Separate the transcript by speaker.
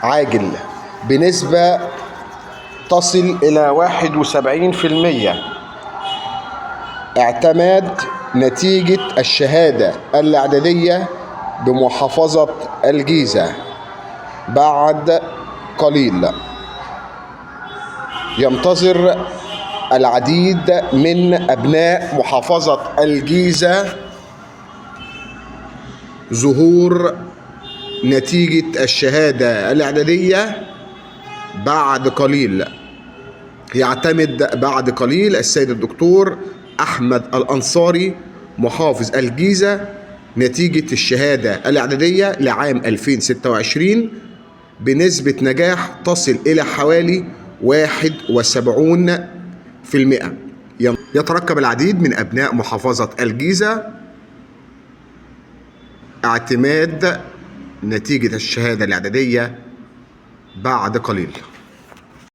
Speaker 1: عاجل بنسبة تصل إلى 71%. اعتماد نتيجة الشهادة الإعدادية بمحافظة الجيزة بعد قليل. ينتظر العديد من أبناء محافظة الجيزة ظهور نتيجة الشهادة الإعدادية بعد قليل. يعتمد بعد قليل السيد الدكتور أحمد الأنصاري محافظ الجيزة نتيجة الشهادة الإعدادية لعام 2026 بنسبة نجاح تصل إلى حوالي 71%. يترقب العديد من أبناء محافظة الجيزة اعتماد نتيجة الشهادة الإعدادية بعد قليل.